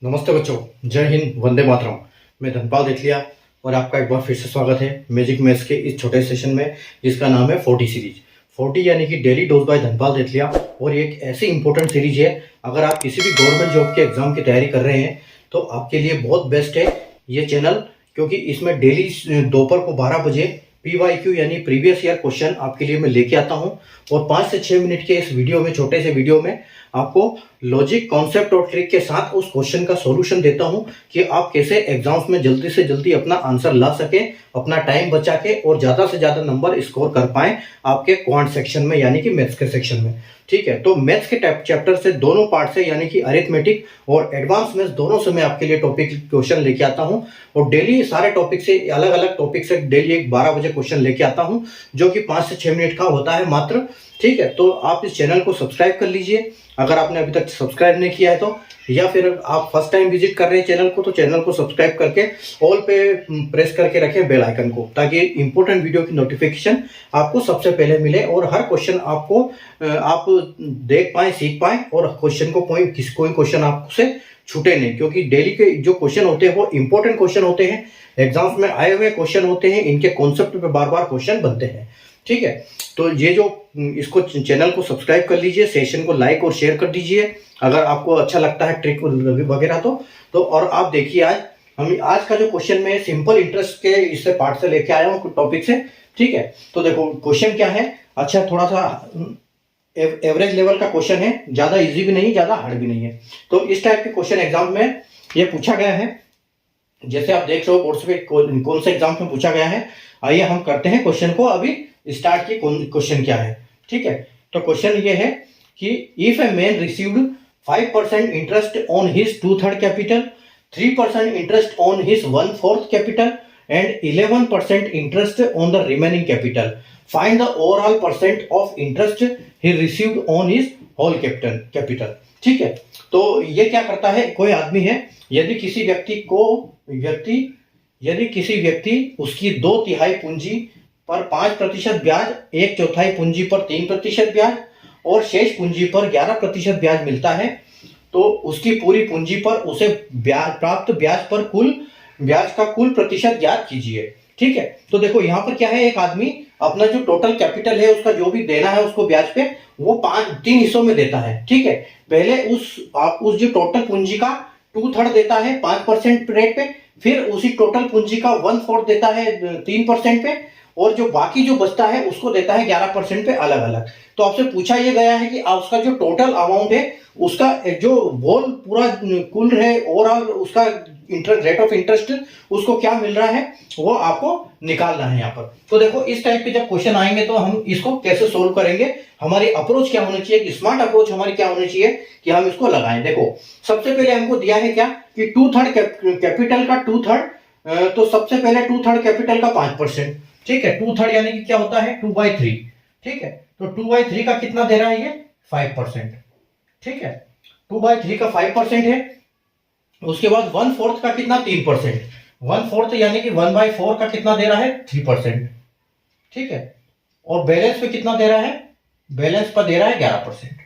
नमस्ते बच्चों, जय हिंद, वंदे मातरम। मैं धनपाल देथलिया और आपका एक बार फिर से स्वागत है मैजिक मैथ्स के इस छोटे सेशन में जिसका नाम है 40 सीरीज। 40 यानी कि डेली डोज बाय धनपाल देथलिया। और ये एक ऐसी इंपॉर्टेंट सीरीज है, अगर आप किसी भी गवर्नमेंट जॉब के एग्जाम की तैयारी कर रहे हैं तो आपके लिए बहुत बेस्ट है ये चैनल, क्योंकि इसमें डेली दोपहर को 12 बजे PYQ यानी प्रीवियस ईयर क्वेश्चन आपके लिए मैं लेके आता हूं। और 5 से 6 मिनट के इस वीडियो में, छोटे से वीडियो में, आपको लॉजिक, कॉन्सेप्ट और ट्रिक के साथ उस क्वेश्चन का सॉल्यूशन देता हूं कि आप कैसे एग्जाम्स में जल्दी से जल्दी अपना आंसर ला सके, अपना टाइम बचा के और ज्यादा से ज्यादा नंबर स्कोर कर पाए आपके क्वांट सेक्शन में यानी कि मैथ्स के सेक्शन में। ठीक है, तो मैथ्स के चैप्टर से दोनों पार्ट से यानी कि अरिथमेटिक और एडवांस मैथ्स दोनों से मैं आपके लिए टॉपिक क्वेश्चन लेके आता हूं। और डेली सारे टॉपिक से, अलग अलग टॉपिक से डेली एक 12 बजे क्वेश्चन लेके आता हूं, जो कि 5 से 6 मिनट का होता है मात्र। ठीक है, तो आप इस चैनल को सब्सक्राइब कर लीजिए अगर आपने अभी तक सब्सक्राइब नहीं किया है तो, या फिर आप फर्स्ट टाइम विजिट कर रहे हैं चैनल को तो चैनल को सब्सक्राइब करके ऑल पे प्रेस करके रखें बेल आइकन को, ताकि इंपॉर्टेंट वीडियो की नोटिफिकेशन आपको सबसे पहले मिले और हर क्वेश्चन आपको आप देख पाए, सीख पाए और क्वेश्चन को कोई क्वेश्चन आपसे छूटे नहीं, क्योंकि डेली के जो क्वेश्चन होते हैं वो इंपॉर्टेंट क्वेश्चन होते हैं, एग्जाम्स में आए हुए क्वेश्चन होते हैं, इनके कॉन्सेप्ट पे बार बार क्वेश्चन बनते हैं। ठीक है, तो ये जो इसको चैनल को सब्सक्राइब कर लीजिए, सेशन को लाइक और शेयर कर दीजिए अगर आपको अच्छा लगता है ट्रिक वगैरह तो। और आप देखिए, आज का जो क्वेश्चन में सिंपल इंटरेस्ट के इससे पार्ट से लेके आया हूँ टॉपिक से। ठीक है, तो देखो क्वेश्चन क्या है। अच्छा, थोड़ा सा एवरेज लेवल का क्वेश्चन है, ज्यादा इजी भी नहीं, ज्यादा हार्ड भी नहीं है। तो इस टाइप के क्वेश्चन एग्जाम में ये पूछा गया है, जैसे आप देख रहे हो बोर्ड पे कौन से एग्जाम में पूछा गया है। आइए हम करते हैं क्वेश्चन को अभी स्टार्ट की। क्वेश्चन क्या है, ठीक है। तो क्वेश्चन ये है कि if a man received 5% interest on his 2/3 capital, 3% interest on his 1/4 capital and 11% interest on the remaining capital, find the overall percent of interest he received on his whole capital. ठीक है, तो ये क्या करता है, कोई आदमी है, यदि किसी व्यक्ति उसकी 2/3 पूंजी पर 5% ब्याज, 1/4 पूंजी पर 3% ब्याज और शेष पूंजी पर 11% ब्याज मिलता है, तो उसकी पूरी पूंजी पर उसे प्राप्त ब्याज का कुल प्रतिशत ज्ञात कीजिए। ठीक है, तो देखो यहाँ पर क्या है, एक आदमी अपना जो टोटल कैपिटल है उसका जो भी देना है उसको ब्याज पे, वो 3 हिस्सों में देता है। ठीक है, पहले उस जो टोटल पूंजी का 2/3 देता है 5% रेट पे, फिर उसी टोटल पूंजी का 1/4 देता है 3% पे, और जो बाकी जो बचता है उसको देता है 11% पे अलग अलग। तो आपसे पूछा यह गया है कि उसका जो टोटल अमाउंट है, उसका जो होल पूरा कुल है ओवरऑल, उसका रेट ऑफ इंटरेस्ट उसको क्या मिल रहा है वो आपको निकालना है यहाँ पर। तो देखो इस टाइप के जब क्वेश्चन आएंगे तो हम इसको कैसे सोल्व करेंगे, हमारी अप्रोच क्या होनी चाहिए, स्मार्ट अप्रोच हमारी क्या होनी चाहिए कि हम इसको लगाएं। देखो सबसे पहले हमको दिया है क्या कि 2/3 कैपिटल का 2/3, तो सबसे पहले 2/3 कैपिटल का 5%। ठीक है, 2/3 यानी कि क्या होता है 2/3। ठीक है, तो 2/3 का कितना दे रहा है ये 5%। ठीक है, 2/3 का 5% है। उसके बाद 1/4 का कितना 3%, 1/4 यानी कि 1/4 का कितना दे रहा है 3%। ठीक है, और बैलेंस पे कितना दे रहा है, बैलेंस पर दे रहा है 11%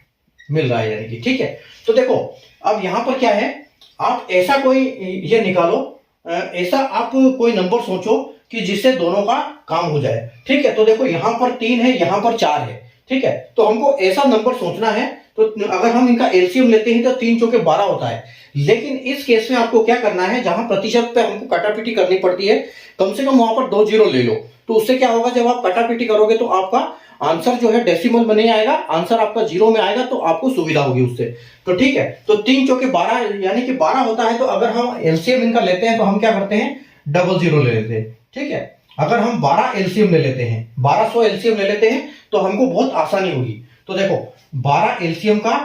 मिल रहा है यानी कि। ठीक है, तो देखो अब यहां पर क्या है, आप ऐसा कोई ये निकालो, ऐसा आप कोई नंबर सोचो कि जिससे दोनों का काम हो जाए। ठीक है, तो देखो यहां पर 3 है, यहां पर 4 है। ठीक है, तो हमको ऐसा नंबर सोचना है, तो अगर हम इनका एलसीएम लेते हैं तो 3 चौके 12 होता है। लेकिन इस केस में आपको क्या करना है, जहां प्रतिशत पे हमको कटापीटी करनी पड़ती है, कम से कम वहां पर 2 जीरो ले लो। तो उससे क्या होगा, जब आप कटापीटी करोगे तो आपका आंसर जो है डेसिमल में नहीं आएगा, आंसर आपका 0 में आएगा, तो आपको सुविधा होगी उससे। तो ठीक है, तो 3 चौके 12 यानी कि 12 होता है। तो अगर हम एलसीएम इनका लेते हैं तो हम क्या करते हैं, डबल जीरो ले लेते हैं। ठीक है, अगर हम 12 एलसीएम ले लेते हैं, 1200 एलसीएम ले लेते हैं तो हमको बहुत आसानी होगी। तो देखो 12 एलसीएम का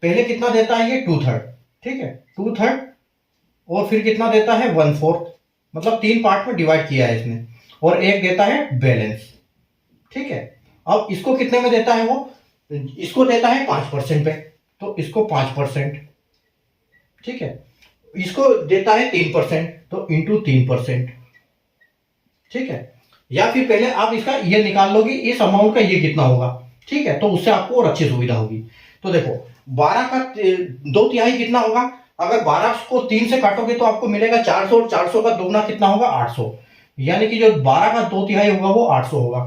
पहले कितना देता है ये 2/3। ठीक है, 2/3 और फिर कितना देता है 1/4, मतलब 3 पार्ट में डिवाइड किया है इसने, और एक देता है बैलेंस। ठीक है, अब इसको कितने में देता है वो, इसको देता है 5% पे, तो इसको 5%। ठीक है, इसको देता है 3%, तो इंटू 3%। ठीक है, या फिर पहले आप इसका ये निकाल लोगे, इस अमाउंट का ये कितना होगा। ठीक है, तो उससे आपको और अच्छी सुविधा होगी। तो देखो 12 का 2/3 कितना होगा, अगर 12 को 3 से काटोगे तो आपको मिलेगा 400, और 400 का दुगना कितना होगा 800, यानी कि जो 12 का 2/3 होगा वो 800 होगा।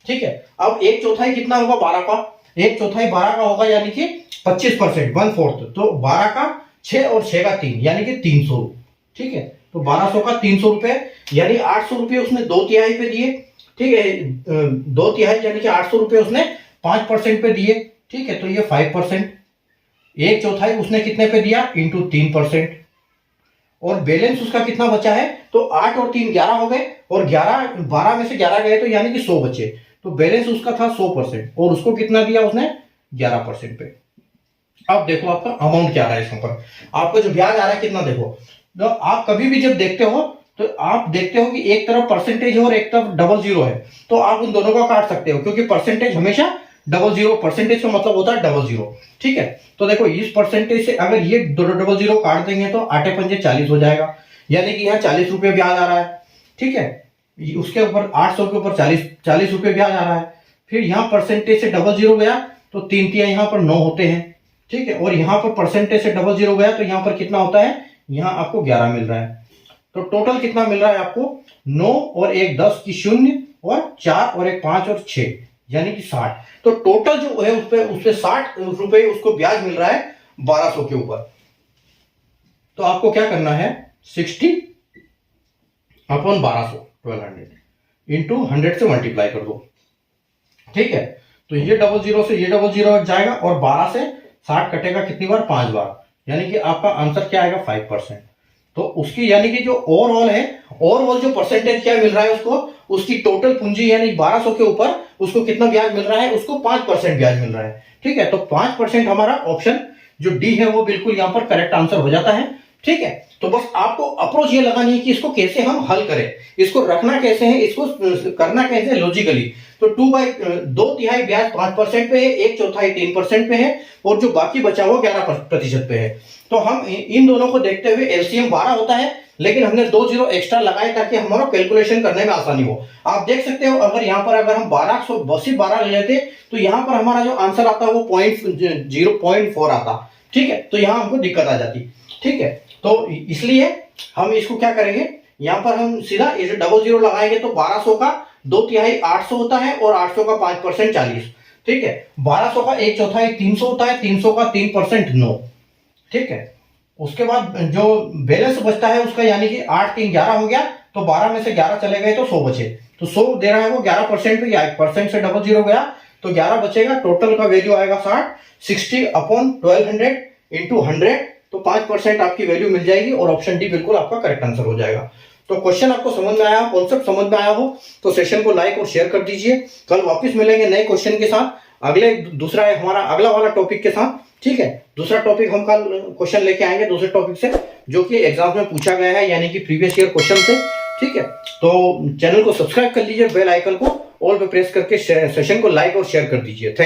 ठीक है, अब 1/4 कितना होगा 12 का, 1/4 12 का होगा यानी कि 25%, 1/4, तो 12 का 6 और 6 का 3 यानी कि 300। ठीक है, तो 1200 का 300 रुपए, यानी 800 रुपए उसने 2/3 पे दिए। ठीक है, 2/3 यानी कि 800 रुपए उसने 5% पे दिए। ठीक है, तो ये 5%, 1/4 उसने कितने पे दिया इंटू 3%, और बैलेंस उसका कितना बचा है, तो 8 और 3 11 हो गए, और 11 12 में से 11 गए तो यानी कि 100 बचे, तो बैलेंस उसका था 100%, और उसको कितना दिया उसने 11% पे। अब देखो आपका अमाउंट क्या आ रहा है इसके ऊपर, आपको जो ब्याज आ रहा है कितना, देखो तो आप कभी भी जब देखते हो तो आप देखते हो कि एक तरफ परसेंटेज है और एक तरफ डबल जीरो है, तो आप उन दोनों का काट सकते हो, क्योंकि परसेंटेज हमेशा डबल जीरो, परसेंटेज का मतलब होता है डबल जीरो। ठीक है, तो देखो इस परसेंटेज से अगर ये डबल जीरो काट देंगे तो 8 पंजे 40 हो जाएगा, यानी कि यहाँ 40 रुपये ब्याज आ रहा है। ठीक है, उसके ऊपर 800 के ऊपर 40 रुपये ब्याज आ रहा है। फिर यहाँ परसेंटेज से डबल जीरो गया तो 3 तिया यहाँ पर 9 होते हैं। ठीक है, और यहाँ पर परसेंटेज से डबल जीरो गया तो यहाँ पर कितना होता है, यहाँ आपको 11 मिल रहा है। तो टोटल कितना मिल रहा है आपको, 9 और 1 10 की 0, और 4 और 1 5 और 6 यानी कि 60। तो टोटल जो है उस पे 60 रुपए उसको ब्याज मिल रहा है 1200 के ऊपर। तो आपको क्या करना है, 60 अपॉन 1200 1200 इंटू 100 से मल्टीप्लाई कर दो। ठीक है, तो ये डबल जीरो से ये डबल जीरो हट जाएगा, और 12 से 60 कटेगा कितनी बार, 5 बार, यानी कि आपका आंसर क्या आएगा 5%। तो उसकी यानी कि जो ओवरऑल है, ओवरऑल जो परसेंटेज क्या मिल रहा है उसको, उसकी टोटल पूंजी यानी 1200 के ऊपर उसको कितना ब्याज मिल रहा है, उसको 5% ब्याज मिल रहा है। ठीक है, तो 5% हमारा ऑप्शन जो डी है वो बिल्कुल यहां पर करेक्ट आंसर हो जाता है। ठीक है, तो बस आपको अप्रोच ये लगानी है कि इसको कैसे हम हल करें, इसको रखना कैसे है, इसको करना कैसे लॉजिकली। तो 2/3 ब्याज 5% पे है, 1/4 3% पे है, और जो बाकी बचा हुआ 11% पे है। तो हम इन दोनों को देखते हुए एलसीएम 12 होता है, लेकिन हमने 2 जीरो एक्स्ट्रा लगाए ताकि हमारा कैलकुलेशन करने में आसानी हो। आप देख सकते हो अगर यहाँ पर अगर हम 12 ले लेते तो यहाँ पर हमारा जो आंसर आता है वो 0.4 आता। ठीक है, तो यहाँ हमको दिक्कत आ जाती। ठीक है, तो इसलिए हम इसको क्या करेंगे, यहाँ पर हम सीधा इसे डबल जीरो लगाएंगे, तो 1200 का 2/3 800 होता है, और 800 का 5% 40। ठीक है, 1200 का 1/4 300 होता है, 300 का 3% 9। ठीक है, उसके बाद जो बैलेंस बचता है उसका यानी कि 8 3 11 हो गया, तो 12 में से 11 चले गए तो 100 बचे, तो 100 दे रहा है वो 11% पे, या 1% से डबल जीरो गया तो 11 बचेगा, टोटल का वैल्यू आएगा 60 अपॉन 1200 इंटू 100, तो 5% आपकी वैल्यू मिल जाएगी, और ऑप्शन डी बिल्कुल आपका करेक्ट आंसर हो जाएगा। तो क्वेश्चन आपको समझ में आया, कॉन्सेप्ट समझ में आया हो तो सेशन को लाइक और शेयर कर दीजिए। कल वापस मिलेंगे नए क्वेश्चन के साथ, अगले दूसरा है हमारा अगला वाला टॉपिक के साथ। ठीक है, दूसरा टॉपिक हम कल क्वेश्चन लेके आएंगे दूसरे टॉपिक से, जो कि एग्जाम में पूछा गया है, यानी कि प्रीवियस ईयर क्वेश्चन से। ठीक है, तो चैनल को सब्सक्राइब कर लीजिए, बेल आइकन को ऑल पे प्रेस करके सेशन को लाइक और शेयर कर दीजिए। थैंक